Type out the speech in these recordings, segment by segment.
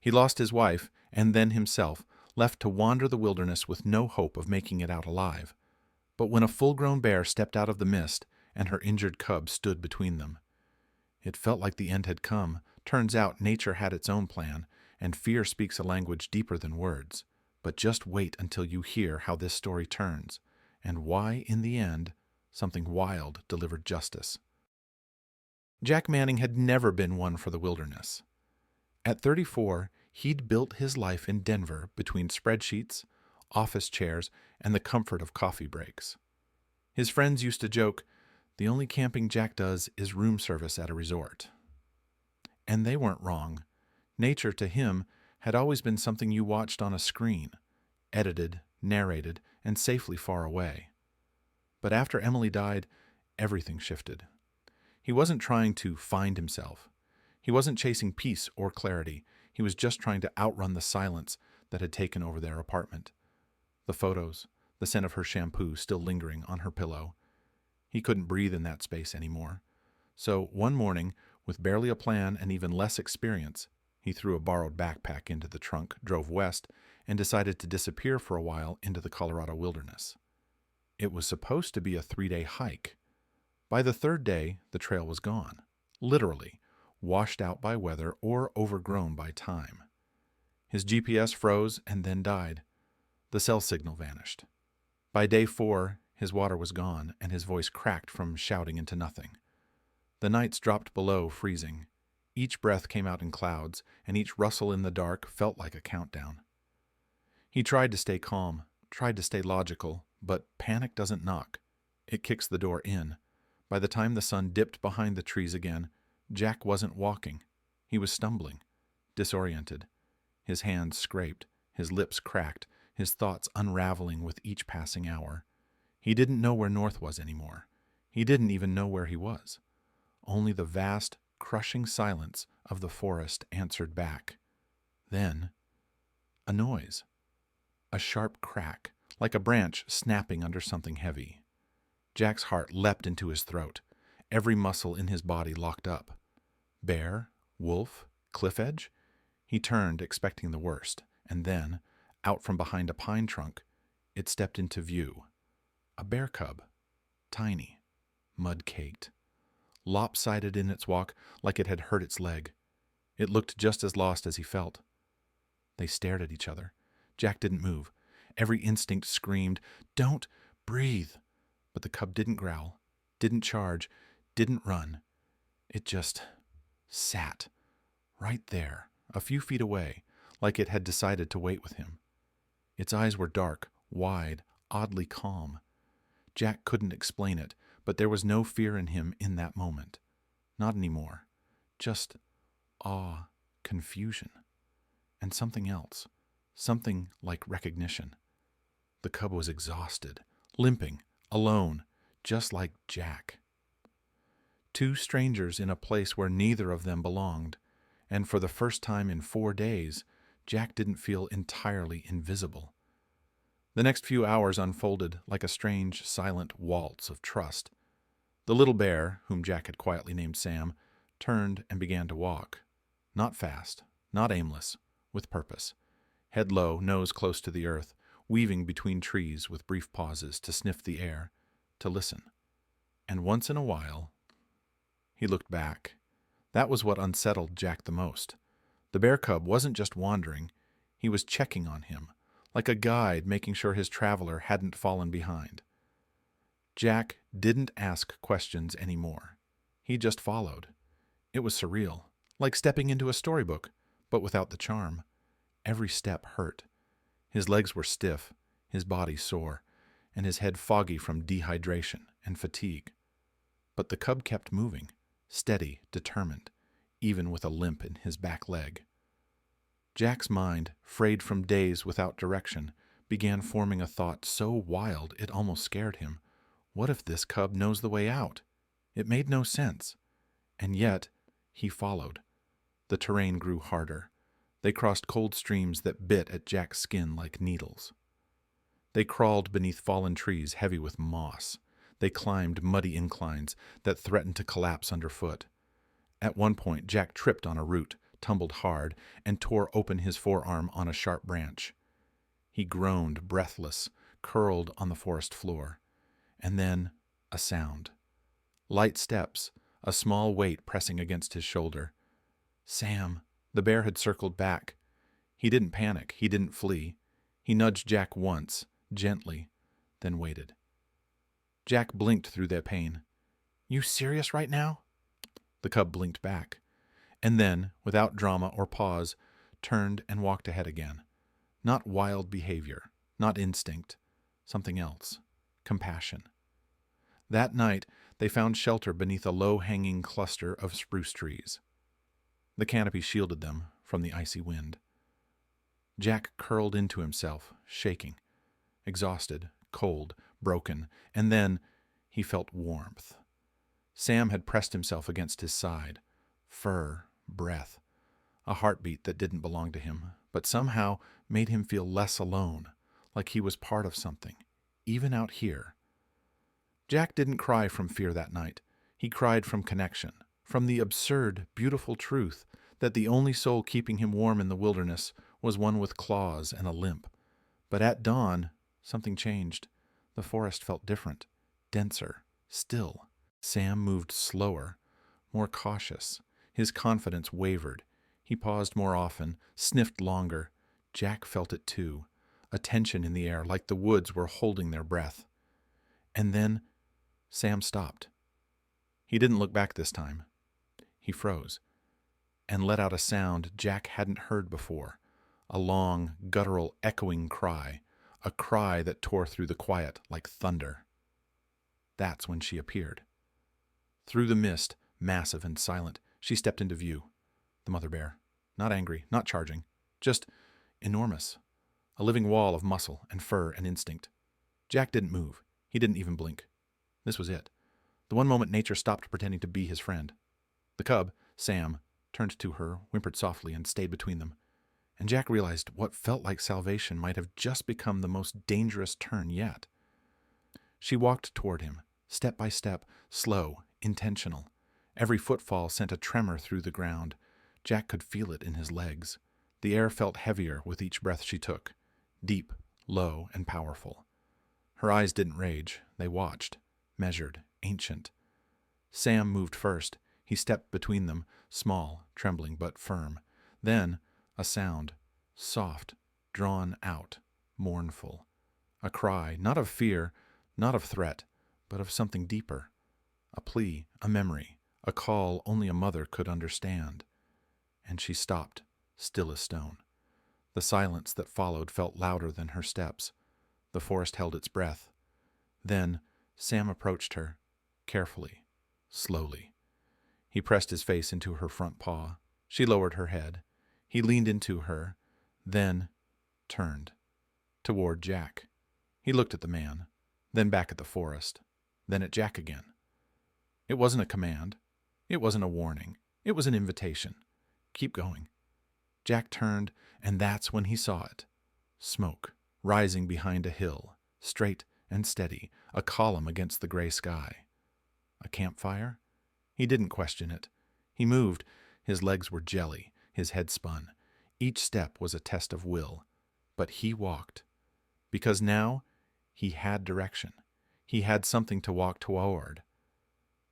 He lost his wife, and then himself, left to wander the wilderness with no hope of making it out alive. But when a full-grown bear stepped out of the mist, and her injured cub stood between them, it felt like the end had come. Turns out nature had its own plan, and fear speaks a language deeper than words. But just wait until you hear how this story turns, and why, in the end, something wild delivered justice. Jack Manning had never been one for the wilderness. At 34, he'd built his life in Denver between spreadsheets, office chairs, and the comfort of coffee breaks. His friends used to joke, "The only camping Jack does is room service at a resort." And they weren't wrong. Nature, to him, had always been something you watched on a screen, edited, narrated, and safely far away. But after Emily died, everything shifted. He wasn't trying to find himself. He wasn't chasing peace or clarity. He was just trying to outrun the silence that had taken over their apartment. The photos, the scent of her shampoo still lingering on her pillow. He couldn't breathe in that space anymore. So one morning, with barely a plan and even less experience, he threw a borrowed backpack into the trunk, drove west, and decided to disappear for a while into the Colorado wilderness. It was supposed to be a 3-day hike. By the third day, the trail was gone. Literally, washed out by weather or overgrown by time. His GPS froze and then died. The cell signal vanished. By day 4, his water was gone and his voice cracked from shouting into nothing. The nights dropped below freezing. Each breath came out in clouds, and each rustle in the dark felt like a countdown. He tried to stay calm, tried to stay logical, but panic doesn't knock. It kicks the door in. By the time the sun dipped behind the trees again, Jack wasn't walking. He was stumbling, disoriented. His hands scraped, his lips cracked, his thoughts unraveling with each passing hour. He didn't know where north was anymore. He didn't even know where he was. Only the vast, crushing silence of the forest answered back. Then, a noise. A sharp crack, like a branch snapping under something heavy. Jack's heart leapt into his throat. Every muscle in his body locked up. Bear? Wolf? Cliff edge? He turned, expecting the worst, and then, out from behind a pine trunk, it stepped into view. A bear cub. Tiny. Mud-caked. Lopsided in its walk, like it had hurt its leg. It looked just as lost as he felt. They stared at each other. Jack didn't move. Every instinct screamed, "Don't breathe!" But the cub didn't growl, didn't charge, didn't run. It just sat, right there, a few feet away, like it had decided to wait with him. Its eyes were dark, wide, oddly calm. Jack couldn't explain it, but there was no fear in him in that moment. Not anymore. Just awe, confusion, and something else. Something like recognition. The cub was exhausted, limping, alone, just like Jack. Two strangers in a place where neither of them belonged, and for the first time in 4 days, Jack didn't feel entirely invisible. The next few hours unfolded like a strange, silent waltz of trust. The little bear, whom Jack had quietly named Sam, turned and began to walk. Not fast, not aimless, with purpose. Head low, nose close to the earth, weaving between trees with brief pauses to sniff the air, to listen. And once in a while, he looked back. That was what unsettled Jack the most. The bear cub wasn't just wandering, he was checking on him, like a guide making sure his traveler hadn't fallen behind. Jack didn't ask questions anymore. He just followed. It was surreal, like stepping into a storybook, but without the charm. Every step hurt. His legs were stiff, his body sore, and his head foggy from dehydration and fatigue. But the cub kept moving, steady, determined, even with a limp in his back leg. Jack's mind, frayed from days without direction, began forming a thought so wild it almost scared him. What if this cub knows the way out? It made no sense. And yet, he followed. The terrain grew harder. They crossed cold streams that bit at Jack's skin like needles. They crawled beneath fallen trees heavy with moss. They climbed muddy inclines that threatened to collapse underfoot. At one point, Jack tripped on a root, tumbled hard and tore open his forearm on a sharp branch. He groaned, breathless, curled on the forest floor. And then a sound. Light steps, a small weight pressing against his shoulder. Sam! The bear had circled back. He didn't panic. He didn't flee. He nudged Jack once, gently, then waited. Jack blinked through their pain. "You serious right now?" The cub blinked back, and then, without drama or pause, turned and walked ahead again. Not wild behavior, not instinct, something else. Compassion. That night, they found shelter beneath a low-hanging cluster of spruce trees. The canopy shielded them from the icy wind. Jack curled into himself, shaking, exhausted, cold, broken, and then he felt warmth. Sam had pressed himself against his side. Fur, breath, a heartbeat that didn't belong to him, but somehow made him feel less alone, like he was part of something, even out here. Jack didn't cry from fear that night. He cried from connection, from the absurd, beautiful truth that the only soul keeping him warm in the wilderness was one with claws and a limp. But at dawn, something changed. The forest felt different, denser, still. Sam moved slower, more cautious. His confidence wavered. He paused more often, sniffed longer. Jack felt it too, a tension in the air, like the woods were holding their breath. And then Sam stopped. He didn't look back this time. He froze and let out a sound Jack hadn't heard before, a long, guttural, echoing cry, a cry that tore through the quiet like thunder. That's when she appeared. Through the mist, massive and silent, she stepped into view. The mother bear, not angry, not charging, just enormous, a living wall of muscle and fur and instinct. Jack didn't move. He didn't even blink. This was it. The one moment nature stopped pretending to be his friend. The cub, Sam, turned to her, whimpered softly, and stayed between them. And Jack realized what felt like salvation might have just become the most dangerous turn yet. She walked toward him, step by step, slow, intentional. Every footfall sent a tremor through the ground. Jack could feel it in his legs. The air felt heavier with each breath she took, deep, low, and powerful. Her eyes didn't rage. They watched, measured, ancient. Sam moved first. He stepped between them, small, trembling, but firm. Then a sound, soft, drawn out, mournful. A cry, not of fear, not of threat, but of something deeper. A plea, a memory, a call only a mother could understand. And she stopped, still as stone. The silence that followed felt louder than her steps. The forest held its breath. Then Sam approached her, carefully, slowly. He pressed his face into her front paw. She lowered her head. He leaned into her, then turned, toward Jack. He looked at the man, then back at the forest, then at Jack again. It wasn't a command. It wasn't a warning. It was an invitation. Keep going. Jack turned, and that's when he saw it. Smoke, rising behind a hill, straight and steady, a column against the gray sky. A campfire? He didn't question it. He moved. His legs were jelly. His head spun. Each step was a test of will. But he walked. Because now he had direction. He had something to walk toward.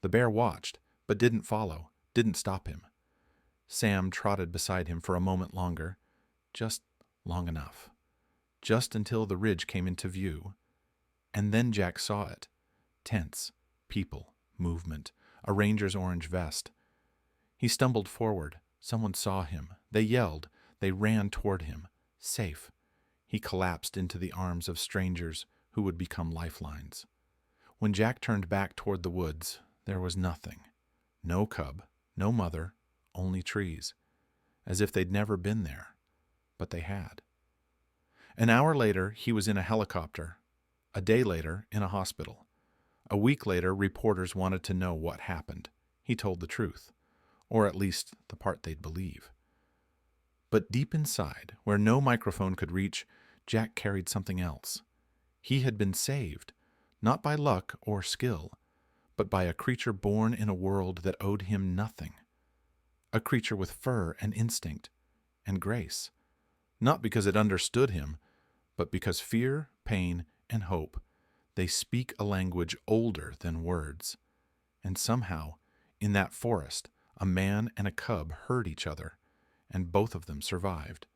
The bear watched, but didn't follow, didn't stop him. Sam trotted beside him for a moment longer, just long enough. Just until the ridge came into view. And then Jack saw it. Tents, people, movement, a ranger's orange vest. He stumbled forward. Someone saw him. They yelled. They ran toward him. Safe. He collapsed into the arms of strangers who would become lifelines. When Jack turned back toward the woods, there was nothing. No cub, no mother, only trees. As if they'd never been there. But they had. An hour later, he was in a helicopter. A day later, in a hospital. A week later, reporters wanted to know what happened. He told the truth, or at least the part they'd believe. But deep inside, where no microphone could reach, Jack carried something else. He had been saved, not by luck or skill, but by a creature born in a world that owed him nothing. a creature with fur and instinct and grace, not because it understood him, but because fear, pain, and hope, they speak a language older than words. And somehow, in that forest, a man and a cub heard each other, and both of them survived.